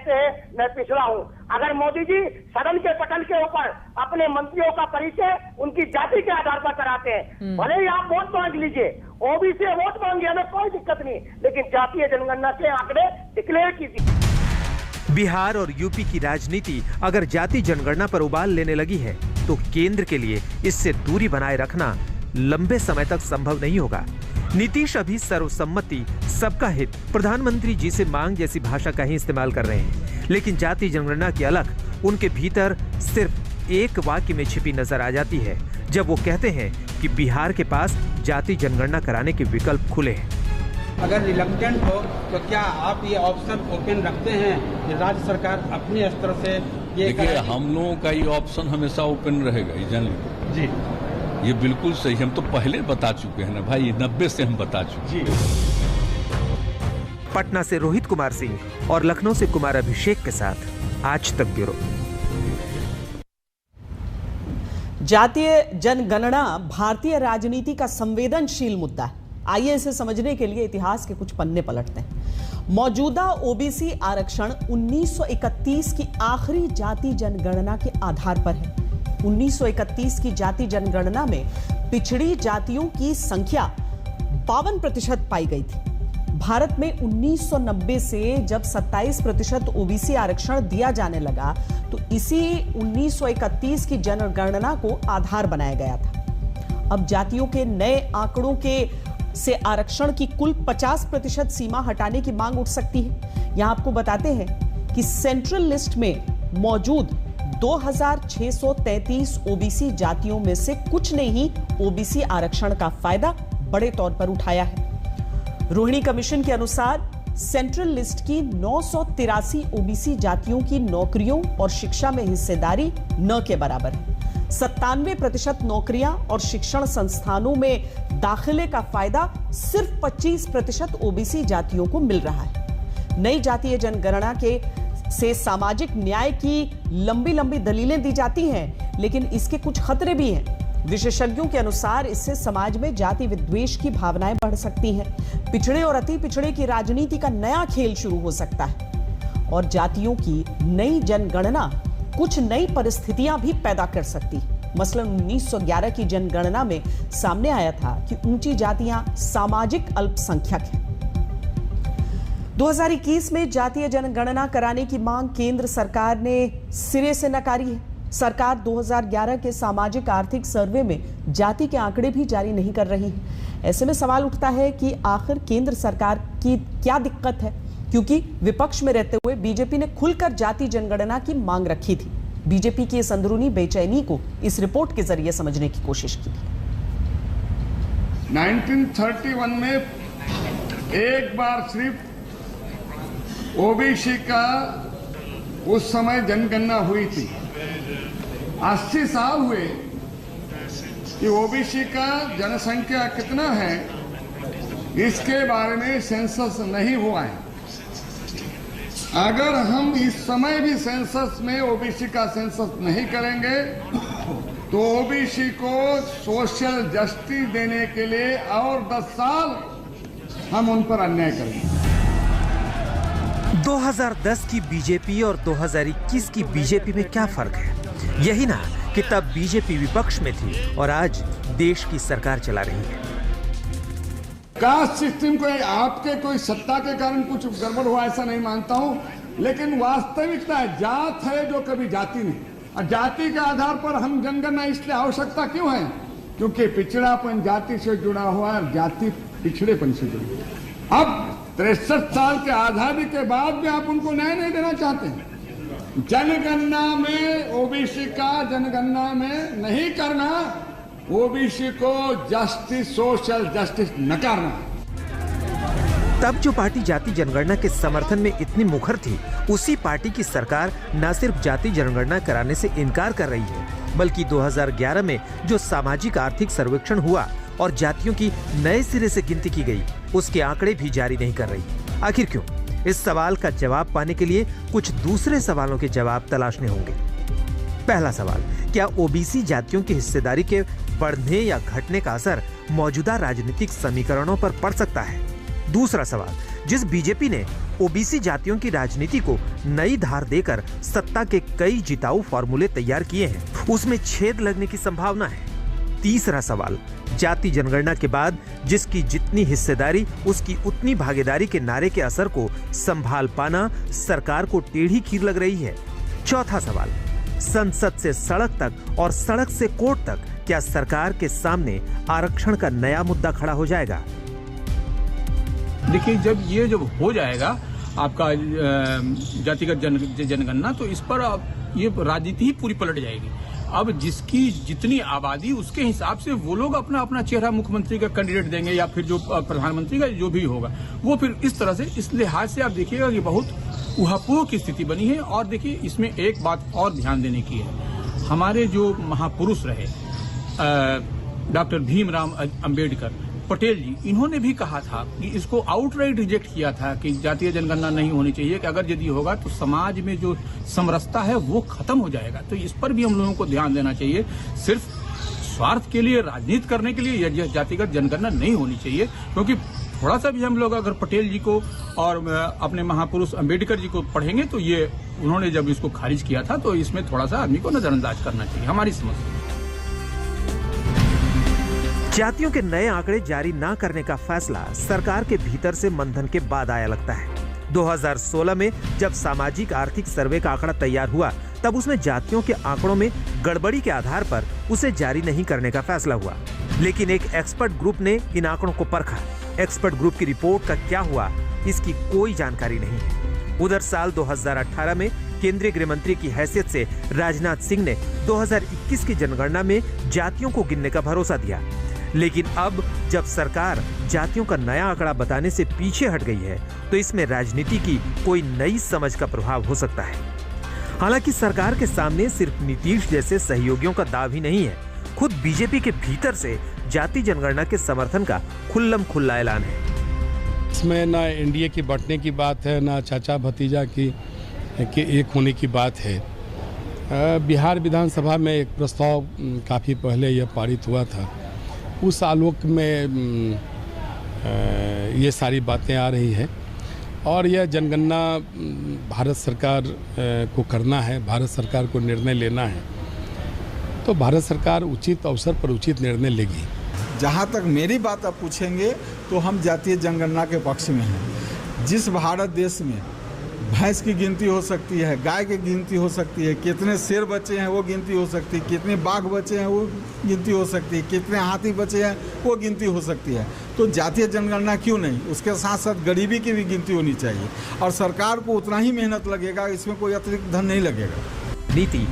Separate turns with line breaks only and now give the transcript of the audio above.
कहते हैं मैं पिछड़ा हूँ। अगर मोदी जी सदन के पटल के ऊपर अपने मंत्रियों का परिचय उनकी जाति के आधार पर कराते हैं, भले ही आप वोट मांग लीजिए, ओबीसी से वोट मांगिए, हमें कोई दिक्कत नहीं, लेकिन जातीय जनगणना के आंकड़े डिक्लेयर कीजिए।
बिहार और यूपी की राजनीति अगर जाति जनगणना पर उबाल लेने लगी है तो केंद्र के लिए इससे दूरी बनाए रखना लंबे समय तक संभव नहीं होगा। नीतीश अभी सर्वसम्मति, सबका हित, प्रधानमंत्री जी से मांग जैसी भाषा का ही इस्तेमाल कर रहे हैं, लेकिन जाति जनगणना की अलख उनके भीतर सिर्फ एक वाक्य में छिपी नजर आ जाती है जब वो कहते हैं कि बिहार के पास जाति जनगणना कराने के विकल्प खुले हैं।
अगर रिलक्टेंट हो तो क्या आप ये ऑप्शन ओपन रखते हैं कि राज्य सरकार अपने स्तर से ये?
देखिए, हम लोगों का ये ऑप्शन हमेशा ओपन रहेगा, ये जान लीजिए जी। ये बिल्कुल सही, हम तो पहले बता चुके हैं ना भाई, 90 से हम बता चुके हैं।
पटना से रोहित कुमार सिंह और लखनऊ से कुमार अभिषेक के साथ आज तक ब्यूरो।
जातीय जनगणना भारतीय राजनीति का संवेदनशील मुद्दा है। आइए इसे समझने के लिए इतिहास के कुछ पन्ने पलटते हैं। मौजूदा ओबीसी आरक्षण 1931 की आखिरी जाति जनगणना के आधार पर है। 1931 की जाति जनगणना में पिछड़ी जातियों की संख्या 52% पाई गई थी। भारत में 1990 से जब 27% ओबीसी आरक्षण दिया जाने लगा तो इसी 1931 की जनगणना को आधार बनाया गया था। अब जातियों के नए आंकड़ों के से आरक्षण की कुल 50% सीमा हटाने की मांग उठ सकती है। यहां आपको बताते हैं कि सेंट्रल लिस्ट में मौजूद 2633 ओबीसी जातियों में से कुछ ने ही ओबीसी आरक्षण का फायदा बड़े तौर पर उठाया है। रोहिणी कमीशन के अनुसार सेंट्रल लिस्ट की 983 ओबीसी जातियों की नौकरियों और शिक्षा में हिस्सेदारी न के बराबर है। 97% नौकरियां और शिक्षण संस्थानों में दाखिले का फायदा सिर्फ 25% ओबीसी जातियों को मिल रहा है। नई जातीय जनगणना के से सामाजिक न्याय की लंबी लंबी दलीलें दी जाती हैं, लेकिन इसके कुछ खतरे भी हैं। विशेषज्ञों के अनुसार इससे समाज में जाति विद्वेष की भावनाएं बढ़ सकती हैं। पिछड़े और अति पिछड़े की राजनीति का नया खेल शुरू हो सकता है और जातियों की नई जनगणना कुछ नई परिस्थितियां भी पैदा कर सकती है। मसलन 1911 की जनगणना में सामने आया था कि ऊंची जातियां सामाजिक अल्पसंख्यक हैं। 2021 में जातीय जनगणना कराने की मांग केंद्र सरकार ने सिरे से नकारी है। सरकार 2011 के सामाजिक आर्थिक सर्वे में जाति के आंकड़े भी जारी नहीं कर रही है। ऐसे में सवाल उठता है कि आखिर केंद्र सरकार की क्या दिक्कत है, क्योंकि विपक्ष में रहते हुए बीजेपी ने खुलकर जाति जनगणना की मांग रखी थी। बीजेपी की इस अंदरूनी बेचैनी को इस रिपोर्ट के जरिए समझने की कोशिश की थी।
1931 में एक बार सिर्फ ओबीसी का उस समय जनगणना हुई थी। 80 साल हुए कि ओबीसी का जनसंख्या कितना है इसके बारे में सेंसस नहीं हुआ है। अगर हम इस समय भी सेंसस में ओबीसी का सेंसस नहीं करेंगे तो ओबीसी को सोशल जस्टिस देने के लिए और 10 साल हम उन पर अन्याय करेंगे।
2010 की बीजेपी और 2021 की बीजेपी में क्या फर्क है? यही ना कि तब बीजेपी विपक्ष में थी और आज देश की सरकार चला रही है।
कास्ट सिस्टम को आपके कोई सत्ता के कारण कुछ गड़बड़ हुआ ऐसा नहीं मानता हूं, लेकिन वास्तविकता है जात है जो कभी जाति नहीं। और जाति के आधार पर हम जनगणना इसलिए आवश्यकता क्यों है? क्योंकि पिछड़ापन जाति से जुड़ा हुआ है, जाति पिछड़ेपन से जुड़ी है। अब 63 साल के आजादी के बाद भी आप उनको न्याय नहीं देना चाहते हैं। जनगणना में ओबीसी का जनगणना में नहीं करना, ओबीसी को जस्टिस, सोशल जस्टिस नकारना।
तब जो पार्टी जाति जनगणना के समर्थन में इतनी मुखर थी, उसी पार्टी की सरकार न सिर्फ जाति जनगणना कराने से इनकार कर रही है, बल्कि 2011 में जो सामाजिक आर्थिक सर्वेक्षण हुआ और जातियों की नए सिरे से गिनती की गई, उसके आंकड़े भी जारी नहीं कर रही। आखिर क्यों? इस सवाल का जवाब पाने के लिए कुछ दूसरे सवालों के जवाब तलाशने होंगे। पहला सवाल, क्या ओबीसी जातियों की हिस्सेदारी के बढ़ने या घटने का असर मौजूदा राजनीतिक समीकरणों पर पड़ सकता है? दूसरा सवाल, जिस बीजेपी ने ओबीसी जातियों की राजनीति को नई धार देकर सत्ता के कई जिताऊ फॉर्मूले तैयार किए हैं, उसमें छेद लगने की संभावना है। तीसरा सवाल, जाति जनगणना के बाद जिसकी जितनी हिस्सेदारी उसकी उतनी भागीदारी के नारे के असर को संभाल पाना सरकार को टेढ़ी खीर लग रही है। चौथा सवाल, संसद से सड़क तक और सड़क से कोर्ट तक क्या सरकार के सामने आरक्षण का नया मुद्दा खड़ा हो जाएगा?
देखिए, जब हो जाएगा आपका जातिगत जनगणना, तो इस पर ये राजनीति ही पूरी पलट जाएगी। अब जिसकी जितनी आबादी उसके हिसाब से वो लोग अपना अपना चेहरा मुख्यमंत्री का कैंडिडेट देंगे या फिर जो प्रधानमंत्री का जो भी होगा वो फिर इस तरह से, इस लिहाज से आप देखिएगा कि बहुत ऊहापोह की स्थिति बनी है। और देखिए, इसमें एक बात और ध्यान देने की है, हमारे जो महापुरुष रहे डॉक्टर भीमराव अंबेडकर पटेल जी, इन्होंने भी कहा था कि इसको आउटराइट रिजेक्ट किया था कि जातीय जनगणना नहीं होनी चाहिए, कि अगर यदि होगा तो समाज में जो समरसता है वो खत्म हो जाएगा। तो इस पर भी हम लोगों को ध्यान देना चाहिए। सिर्फ स्वार्थ के लिए, राजनीति करने के लिए यह जातिगत जनगणना नहीं होनी चाहिए, क्योंकि थोड़ा सा भी हम लोग अगर पटेल जी को और अपने महापुरुष अंबेडकर जी को पढ़ेंगे तो ये उन्होंने जब इसको खारिज किया था, तो इसमें थोड़ा सा आदमी को नजरअंदाज करना चाहिए, हमारी समझ।
जातियों के नए आंकड़े जारी न करने का फैसला सरकार के भीतर से मंथन के बाद आया लगता है। 2016 में जब सामाजिक आर्थिक सर्वे का आंकड़ा तैयार हुआ, तब उसमें जातियों के आंकड़ों में गड़बड़ी के आधार पर उसे जारी नहीं करने का फैसला हुआ। लेकिन एक एक्सपर्ट ग्रुप ने इन आंकड़ों को परखा। एक्सपर्ट ग्रुप की रिपोर्ट का क्या हुआ, इसकी कोई जानकारी नहीं है। उधर साल 2018 में केंद्रीय गृह मंत्री की हैसियत से राजनाथ सिंह ने 2021 की जनगणना में जातियों को गिनने का भरोसा दिया। लेकिन अब जब सरकार जातियों का नया आंकड़ा बताने से पीछे हट गई है, तो इसमें राजनीति की कोई नई समझ का प्रभाव हो सकता है। हालांकि सरकार के सामने सिर्फ नीतीश जैसे सहयोगियों का दाव ही नहीं है, खुद बीजेपी के भीतर से जाति जनगणना के समर्थन का खुल्लम खुल्ला ऐलान है।
इसमें ना एनडीए की बंटने की बात है, ना चाचा भतीजा की एक होने की बात है। बिहार विधानसभा में एक प्रस्ताव काफ़ी पहले यह पारित हुआ था, उस आलोक में ये सारी बातें आ रही है। और यह जनगणना भारत सरकार को करना है, भारत सरकार को निर्णय लेना है, तो भारत सरकार उचित अवसर पर उचित निर्णय लेगी।
जहाँ तक मेरी बात आप पूछेंगे तो हम जातीय जनगणना के पक्ष में हैं। जिस भारत देश में भैंस की गिनती हो सकती है, गाय की गिनती हो सकती है, कितने शेर बचे हैं वो गिनती हो सकती है, कितने बाघ बचे हैं वो गिनती हो सकती है, कितने हाथी बचे हैं वो गिनती हो सकती है, तो जातीय जनगणना क्यों नहीं? उसके साथ साथ गरीबी की भी गिनती होनी चाहिए और सरकार को उतना ही मेहनत लगेगा, इसमें कोई अतिरिक्त धन नहीं लगेगा।
नीति